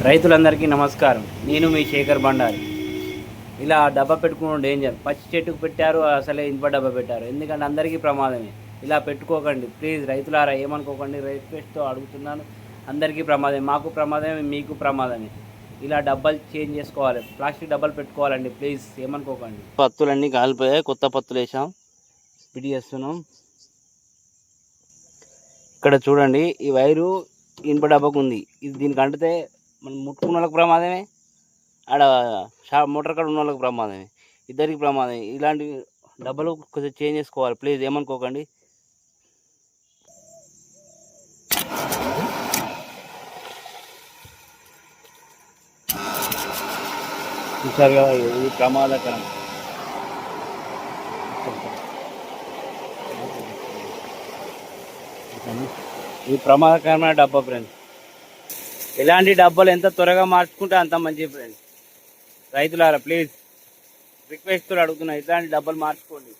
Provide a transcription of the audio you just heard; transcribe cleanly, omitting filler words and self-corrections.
రైతులందరికీ నమస్కారం. నేను మీ శేఖర్ బండారి. ఇలా డబ్బా పెట్టుకుని డేంజర్. పచ్చి చెట్టుకు పెట్టారు, అసలే ఇనుప డబ్బా పెట్టారు. ఎందుకంటే అందరికీ ప్రమాదమే. ఇలా పెట్టుకోకండి ప్లీజ్. రైతులారా ఏమనుకోకండి, రిక్వెస్ట్తో అడుగుతున్నాను. అందరికీ ప్రమాదమే, మాకు ప్రమాదమే, మీకు ప్రమాదమే. ఇలా డబ్బాలు చేంజ్ చేసుకోవాలి, ప్లాస్టిక్ డబ్బాలు పెట్టుకోవాలండి ప్లీజ్, ఏమనుకోకండి. పత్తులన్నీ కాలిపోయాయి, కొత్త పత్తులు వేసాం, పిడి చేస్తున్నాం. ఇక్కడ చూడండి, ఈ వైరు ఇనుప డబ్బాకు ఉంది. ఇది దీనికి అంటితే మనం ముట్టుకున్న వాళ్ళకి ప్రమాదమే, ఆడ మోటార్ కాడ ఉన్న వాళ్ళకి ప్రమాదమే, ఇద్దరికి ప్రమాదమే. ఇలాంటి డబ్బాలు కొంచెం చేంజ్ చేసుకోవాలి ప్లీజ్, ఏమనుకోకండి. చూసారు కదా, ఇది ప్రమాదకరం. ఇది ప్రమాదకరమైన డబ్బా ఫ్రెండ్స్. ఇలాంటి డబ్బాలు ఎంత త్వరగా మార్చుకుంటే అంత మంచి ఫ్రెండ్స్. రైతులారా ప్లీజ్ రిక్వెస్ట్ అడుగుతున్నా, ఇలాంటి డబ్బాలు మార్చుకోండి.